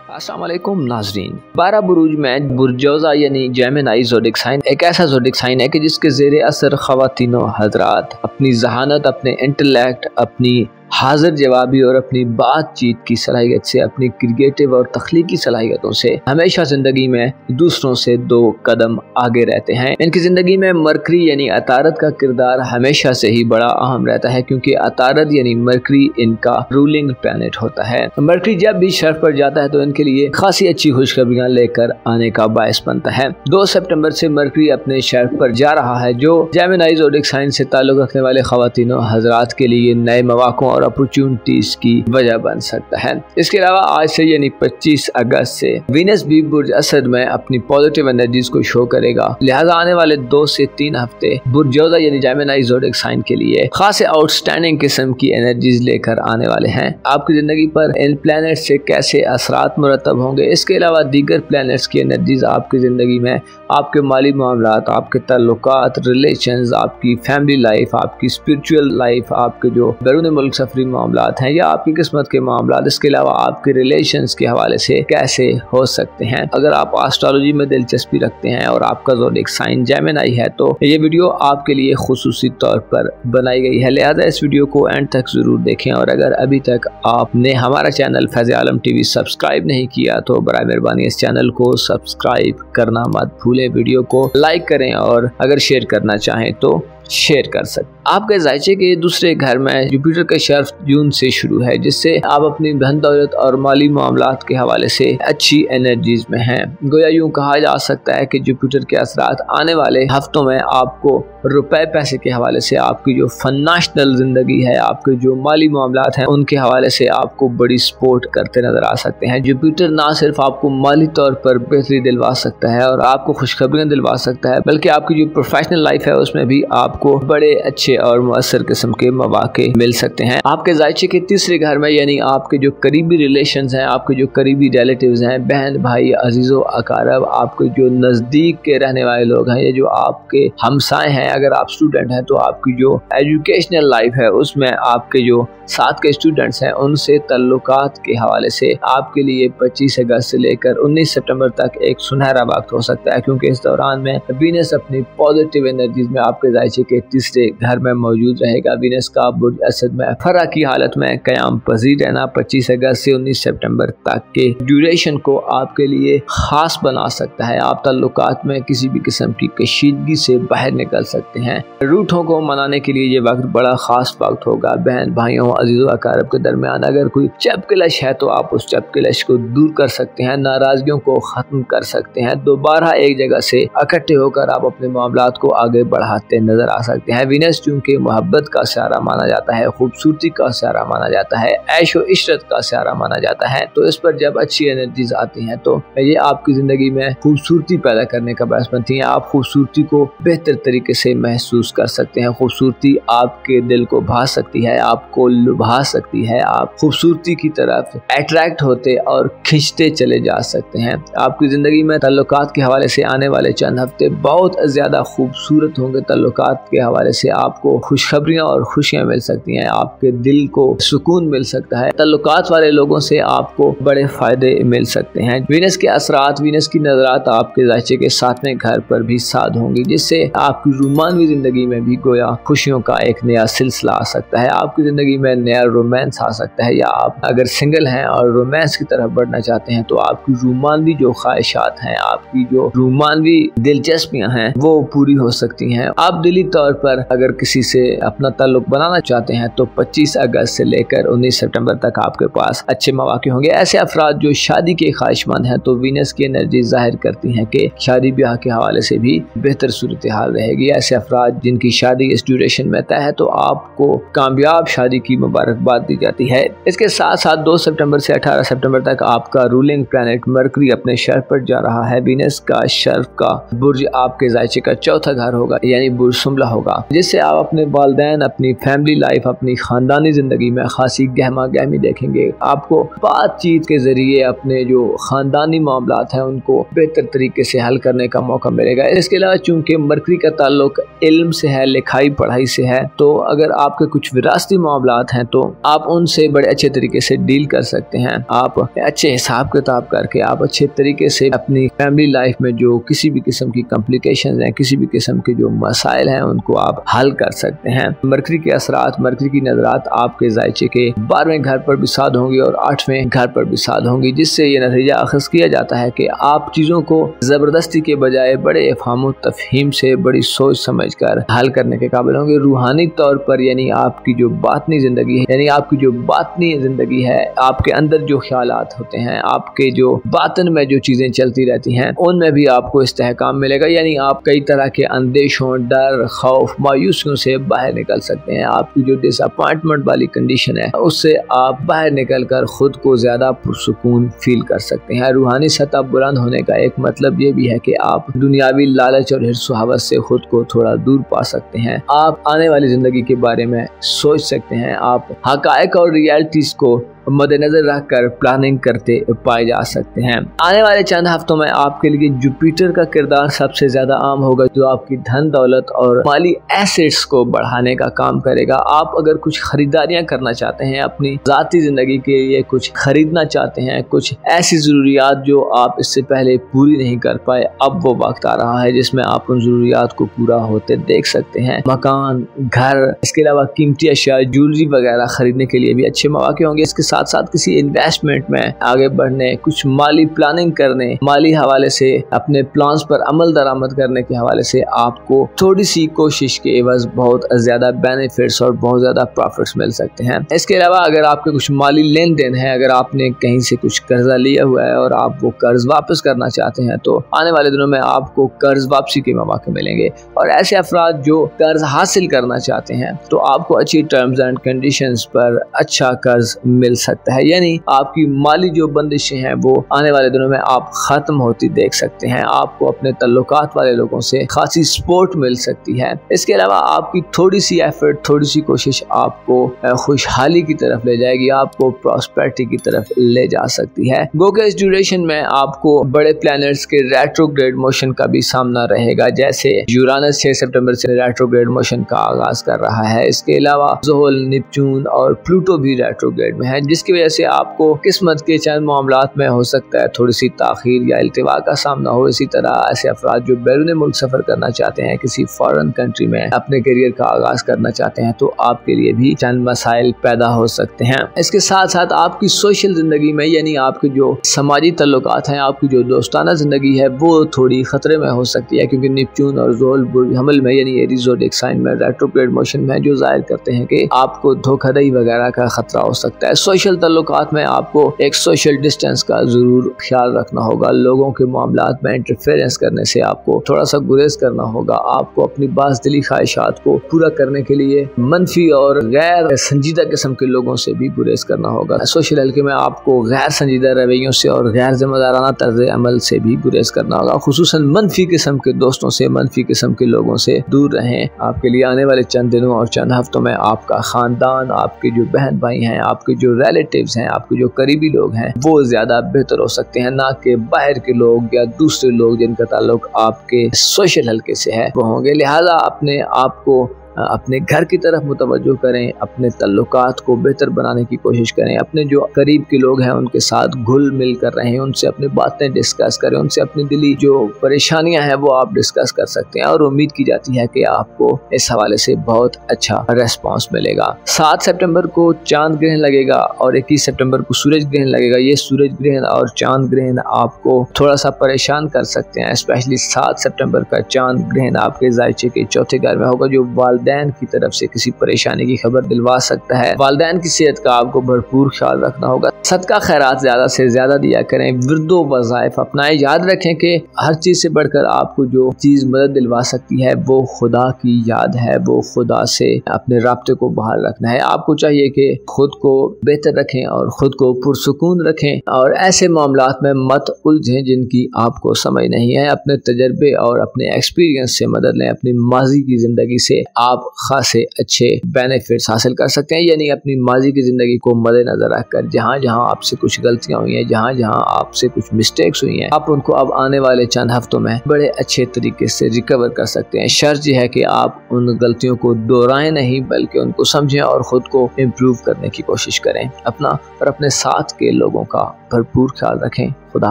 अस्सलाम वालेकुम नाजरीन। 12 बुरूज में बुर्जौजा यानी जेमिनी ज़ोडिक साइन एक ऐसा ज़ोडिक साइन है कि जिसके ज़ेरे असर ख़वातीनो हज़रात अपनी जहानत, अपने इंटेलेक्ट, अपनी हाजिर जवाबी और अपनी बातचीत की सलाहियत से, अपनी क्रिएटिव और तख्लीकी सलाहियतों से हमेशा ज़िंदगी में दूसरों से 2 कदम आगे रहते हैं। इनकी ज़िंदगी में मरकरी यानी अतारत का किरदार हमेशा से ही बड़ा अहम रहता है, क्योंकि अतारत यानी मरकरी इनका रूलिंग प्लैनेट होता है। मरकरी जब भी शर्फ पर जाता है तो इनके लिए खासी अच्छी खुशखबरियाँ लेकर आने का बायस बनता है। 2 सितंबर से मरकरी अपने शर्फ पर जा रहा है, जो जेमिनी ज़ोडिक साइन से ताल्लुक़ रखने वाले ख़वातीनों हज़रात के लिए नए मौक़ों और अपॉर्चुनिटीज की वजह बन सकता है। इसके अलावा आज से यानी 25 अगस्त से वीनस भी बुर्ज असद में अपनी पॉजिटिव एनर्जीज को शो करेगा। लिहाजा आने वाले 2 से 3 हफ्ते बुर्जौजा यानी जेमिनी ज़ोडिक साइन के लिए खासे आउटस्टैंडिंग किस्म की एनर्जीज लेकर आने वाले हैं। आपकी जिंदगी पर इन प्लैनेट से कैसे असरात मुरतब होंगे, इसके अलावा दीगर प्लैनेट्स की एनर्जीज आपकी जिंदगी में आपके माली मामलात, आपके ताल्लुकात, रिलेशंस, आपकी फैमिली लाइफ, आपकी स्पिरिचुअल लाइफ, आपके जो बैरून मुल्क सफरी मामलात हैं या आपकी किस्मत के मामलात, इसके अलावा आपके रिलेशंस के हवाले से कैसे हो सकते हैं। अगर आप एस्ट्रोलॉजी में दिलचस्पी रखते हैं और आपका ज़ोडिक साइन जेमिनी है तो ये वीडियो आपके लिए खुसूसी तौर पर बनाई गई है, लिहाजा इस वीडियो को एंड तक जरूर देखें। और अगर अभी तक आपने हमारा चैनल फैज़ आलम टीवी सब्सक्राइब नहीं किया तो बराए मेहरबानी इस चैनल को सब्सक्राइब करना मत भूलें। वीडियो को लाइक करें और अगर शेयर करना चाहें तो शेयर कर सकते। आपके जायचे के दूसरे घर में जुपिटर का शर्फ जून से शुरू है, जिससे आप अपनी धन दौलत और माली मामलात के हवाले से अच्छी एनर्जीज में हैं। गोया यूं कहा जा सकता है कि जुपिटर के असरात आने वाले हफ्तों में आपको रुपए पैसे के हवाले से, आपकी जो फाइनेंशियल जिंदगी है, आपके जो माली मामलात हैं उनके हवाले से आपको बड़ी सपोर्ट करते नजर आ सकते हैं। जुपिटर ना सिर्फ आपको माली तौर पर बेहतरी दिलवा सकता है और आपको खुशखबरियां दिलवा सकता है, बल्कि आपकी जो प्रोफेशनल लाइफ है उसमें भी आपको बड़े अच्छे और मुअस्सर किस्म के मौके मिल सकते हैं। आपके जायचे के तीसरे घर में यानी आपके जो करीबी रिलेशंस हैं, आपके जो करीबी रिलेटिव्स हैं, बहन भाई, अजीज़ो अकारब, आपके जो नज़दीक के रहने वाले लोग हैं, ये जो आपके हमसाए हैं, अगर आप स्टूडेंट हैं तो आपकी जो एजुकेशनल लाइफ है उसमें आपके जो साथ के स्टूडेंट्स हैं उनसे ताल्लुकात के हवाले से आपके लिए 25 अगस्त से लेकर 19 सितंबर तक एक सुनहरा वक्त हो सकता है, क्योंकि इस दौरान में वीनस अपनी पॉजिटिव एनर्जीज में आपके जायचे के तीसरे घर में मौजूद रहेगा। वीनस का बुर्ज असद में फरा की हालत में कयाम पजीर रहना 25 अगस्त से 19 सितंबर तक के ड्यूरेशन को आपके लिए खास बना सकता है। आप ताल्लुकात में किसी भी किस्म की कशीदगी से बाहर निकल सकते हैं। रूठों को मनाने के लिए ये वक्त बड़ा खास वक्त होगा। बहन भाइयों, अजीज़ों अकारब के दरमियान अगर कोई चपकलश है तो आप उस चपकलश को दूर कर सकते हैं, नाराजगियों को खत्म कर सकते हैं। दोबारा एक जगह से इकट्ठे होकर आप अपने मामलात को आगे बढ़ाते नजर आ सकते हैं। वीनस चूंकि मोहब्बत का सहारा माना जाता है, खूबसूरती का सहारा माना जाता है, ऐशो इशरत का सहारा माना जाता है, तो इस पर जब अच्छी एनर्जीज आती हैं तो ये आपकी जिंदगी में खूबसूरती पैदा करने का बायस बनती है। आप खूबसूरती को बेहतर तरीके से महसूस कर सकते हैं। खूबसूरती आपके दिल को भा सकती है, आपको लुभा सकती है। आप खूबसूरती की तरफ अट्रैक्ट होते और खिंचते चले जा सकते हैं। आपकी जिंदगी में ताल्लुकात के हवाले से आने वाले चंद हफ्ते बहुत ज्यादा खूबसूरत होंगे। ताल्लुकात के हवाले से आपको खुशखबरियां और खुशियां मिल सकती हैं, आपके दिल को सुकून मिल सकता है। ताल्लुकात वाले लोगों से आपको बड़े फायदे मिल सकते हैं। वीनस के असरात, वीनस की नजरात आपके जायचे के 7वें घर पर भी साध होंगी, जिससे आपकी रोमानवी जिंदगी में भी गोया खुशियों का एक नया सिलसिला आ सकता है। आपकी जिंदगी में नया रोमांस आ सकता है, या आप अगर सिंगल हैं और रोमांस की तरफ बढ़ना चाहते हैं तो आपकी रोमानवी जो ख्वाहिशात हैं, आपकी जो रोमानवी दिलचस्पियां हैं वो पूरी हो सकती हैं। आप दिली तौर पर अगर किसी से अपना ताल्लुक बनाना चाहते हैं तो 25 अगस्त से लेकर 19 सितंबर तक आपके पास अच्छे मौके होंगे। ऐसे अफराद जो शादी के ख्वाहिशमंद हैं तो वीनस की एनर्जी जाहिर करती हैं कि शादी ब्याह के हवाले से भी बेहतर सूरत हाल रहेगी। ऐसे अफराद जिनकी शादी इस ड्यूरेशन में तय है तो आपको कामयाब शादी की मुबारकबाद दी जाती है। इसके साथ साथ 2 सितंबर से 18 सितंबर तक आपका रूलिंग प्लैनेट मरकरी अपने शर्फ पर जा रहा है। वीनस का शर्फ का बुर्ज आपके जायचे का 4था घर होगा, यानी बुर्ज मामला होगा, जिससे आप अपने वालिदैन, अपनी फैमिली लाइफ, अपनी खानदानी जिंदगी में खासी गहमा गहमी देखेंगे। आपको बातचीत के जरिए अपने जो खानदानी मामलात हैं उनको बेहतर तरीके से हल करने का मौका मिलेगा। इसके अलावा चूंकि मरकरी का ताल्लुक इल्म से है, लिखाई पढ़ाई से है, तो अगर आपके कुछ विरासती मामलात हैं तो आप उनसे बड़े अच्छे तरीके से डील कर सकते हैं। आप अच्छे हिसाब किताब करके आप अच्छे तरीके से अपनी फैमिली लाइफ में जो किसी भी किस्म की कॉम्प्लिकेशंस हैं, किसी भी किस्म के जो मसाइल हैं, उनको आप हल कर सकते हैं। मरकरी के असरात, मरकरी की नजरात आपके जायचे के 12वें घर पर भी साध होंगी और 8वें घर पर भी साध होंगी, जिससे ये नतीजा अखज़ किया जाता है कि आप चीज़ों को ज़बरदस्ती के बजाय बड़े इफ़हाम तफ़हीम से, बड़ी सोच समझ कर हल करने के काबिल होंगे। रूहानी तौर पर यानी आपकी जो बातनी ज़िंदगी है, यानी आपकी जो बातनी ज़िंदगी है, आपके अंदर जो ख्यालात होते हैं, आपके जो बातन में जो चीज़ें चलती रहती हैं, उनमें भी आपको इस्तेहकाम मिलेगा। यानी आप कई तरह के अंदेशों, डर, खौफ, मायूसियों से बाहर निकल सकते हैं। आपकी जो डिसअपॉइंटमेंट वाली कंडीशन है, उससे आप बाहर निकल कर खुद को ज़्यादा पुरसुकून फील कर सकते हैं। रूहानी सतह बुलंद होने का एक मतलब ये भी है कि आप दुनियावी लालच और हिर्स व हवस से खुद को थोड़ा दूर पा सकते हैं। आप आने वाली ज़िंदगी के बारे में सोच सकते हैं। आप हक़ाइक़ और रियलिटीज़ को मद्देनजर रखकर प्लानिंग करते पाए जा सकते हैं। आने वाले चंद हफ्तों में आपके लिए जुपिटर का किरदार सबसे ज्यादा आम होगा, जो आपकी धन दौलत और माली एसेट्स को बढ़ाने का काम करेगा। आप अगर कुछ खरीदारियां करना चाहते हैं, अपनी जाती जिंदगी के लिए कुछ खरीदना चाहते हैं, कुछ ऐसी जरूरियात जो आप इससे पहले पूरी नहीं कर पाए, अब वो वक्त आ रहा है जिसमें आप उन जरूरियात को पूरा होते देख सकते हैं। मकान, घर, इसके अलावा कीमती अशिया, ज्वेलरी वगैरह खरीदने के लिए भी अच्छे मौके होंगे। इसके साथ साथ किसी इन्वेस्टमेंट में आगे बढ़ने, कुछ माली प्लानिंग करने, माली हवाले से अपने प्लान्स पर अमल दरामद करने के हवाले से आपको थोड़ी सी कोशिश के एवज बहुत ज्यादा बेनिफिट्स और बहुत ज्यादा प्रॉफिट्स मिल सकते हैं। इसके अलावा अगर आपके कुछ माली लेन देन है, अगर आपने कहीं से कुछ कर्जा लिया हुआ है और आप वो कर्ज वापस करना चाहते हैं, तो आने वाले दिनों में आपको कर्ज वापसी के मौके मिलेंगे। और ऐसे अफराद जो कर्ज हासिल करना चाहते हैं, तो आपको अच्छी टर्म्स एंड कंडीशंस पर अच्छा कर्ज मिल सकता है। यानी आपकी माली जो बंदिशें हैं वो आने वाले दिनों में आप खत्म होती देख सकते हैं। आपको अपने तल्लुकात वाले लोगों से खासी सपोर्ट मिल सकती है। इसके अलावा आपकी थोड़ी सी एफर्ट, थोड़ी सी कोशिश आपको खुशहाली की तरफ ले जाएगी, आपको प्रॉस्पेरिटी की तरफ ले जा सकती है। गो के इस ड्यूरेशन में आपको बड़े प्लैनेट्स के रेट्रोग्रेड मोशन का भी सामना रहेगा, जैसे यूरानस 6 सितंबर से रेट्रोग्रेड मोशन का आगाज कर रहा है। इसके अलावा ज़ुहल, नेपच्यून और प्लूटो भी रेट्रोग्रेड में है, जिसकी वजह से आपको किस्मत के चंद मामलात में हो सकता है थोड़ी सी ताखीर या इल्तिवा का सामना हो। इसी तरह ऐसे अफराद जो बैरून मुल्क सफर करना चाहते हैं, किसी फॉरेन कंट्री में अपने करियर का आगाज करना चाहते हैं, तो आपके लिए भी चंद मसाइल पैदा हो सकते हैं। इसके साथ साथ आपकी सोशल जिंदगी में, यानी आपके जो समाजी तल्लुकात हैं, आपकी जो दोस्ताना जिंदगी है, वो थोड़ी खतरे में हो सकती है, क्योंकि नेपच्यून और ज़ुहल बुर्ज हमल में यानी एरीज़ ज़ोडिएक साइन में रेट्रोग्रेड मोशन में, जो जाहिर करते हैं कि आपको धोखाधड़ी वगैरह का खतरा हो सकता है। सोशल तल्लुकात में आपको एक सोशल डिस्टेंस का जरूर ख्याल रखना होगा। लोगों के मामलात में इंटरफेरेंस करने से आपको थोड़ा सा गुरेज करना होगा। आपको अपनी बाज़दिली ख्वाहिशात को पूरा करने के लिए मनफी और गैर संजीदा किस्म के लोगों से भी गुरेज करना होगा। सोशल हल्के में आपको गैर संजीदा रवैयों से और गैर जिम्मेदाराना तर्ज अमल से भी गुरेज करना होगा। खुसूसन मनफी किस्म के दोस्तों से, मनफी किस्म के लोगों से दूर रहें। आपके लिए आने वाले चंद दिनों और चंद हफ्तों में आपका खानदान, आपके जो बहन भाई हैं, आपके जो रिलेटिव्स हैं, आपके जो करीबी लोग हैं, वो ज्यादा बेहतर हो सकते हैं, ना कि बाहर के लोग या दूसरे लोग जिनका ताल्लुक आपके सोशल हल्के से है वो होंगे। लिहाजा अपने आप को अपने घर की तरफ मुतवज्जो करें, अपने तल्लुकात को बेहतर बनाने की कोशिश करें, अपने जो करीब के लोग हैं उनके साथ घुल मिल कर रहें, उनसे अपनी बातें डिस्कस करें, उनसे अपनी दिली जो परेशानियां हैं वो आप डिस्कस कर सकते हैं। और उम्मीद की जाती है कि आपको इस हवाले से बहुत अच्छा रेस्पॉन्स मिलेगा। 7 सितंबर को चांद ग्रहण लगेगा और 21 सितंबर को सूरज ग्रहण लगेगा। ये सूरज ग्रहण और चांद ग्रहण आपको थोड़ा सा परेशान कर सकते हैं। स्पेशली 7 सितंबर का चांद ग्रहण आपके जायचे के चौथे घर में होगा, जो वालिदैन वालिदैन की तरफ से किसी परेशानी की खबर दिलवा सकता है। वालिदैन की सेहत का आपको भरपूर ख्याल रखना होगा। सदका खैरात ज़्यादा से ज़्यादा दिया करें। विर्दो वज़ाइफ अपनाएं। याद रखें कि हर चीज़ से बढ़कर आपको जो चीज़ मदद दिलवा सकती है वो खुदा की याद है। वो खुदा से अपने राब्ते को बहाल रखना है। आपको चाहिए कि खुद को बेहतर रखें और खुद को पुरसुकून रखें और ऐसे मामलात में मत उलझें जिनकी आपको समझ नहीं है। अपने तजर्बे और अपने एक्सपीरियंस से मदद लें। अपनी माजी की ज़िंदगी से आप खासे अच्छे बेनिफिट्स हासिल कर सकते हैं। यानी अपनी माजी की ज़िंदगी को मद्देनज़र रखकर जहाँ जहाँ आपसे कुछ गलतियाँ हुई हैं, जहाँ जहाँ आपसे कुछ मिस्टेक्स हुई हैं, आप उनको अब आने वाले चंद हफ्तों में बड़े अच्छे तरीके से रिकवर कर सकते हैं। शर्त यह है कि आप उन गलतियों को दोहराएं नहीं, बल्कि उनको समझें और ख़ुद को इम्प्रूव करने की कोशिश करें। अपना और अपने साथ के लोगों का भरपूर ख्याल रखें। खुदा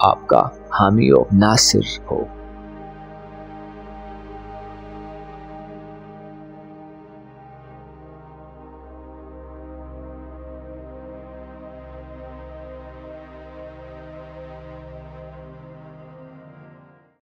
आपका हामी और नासिर हो।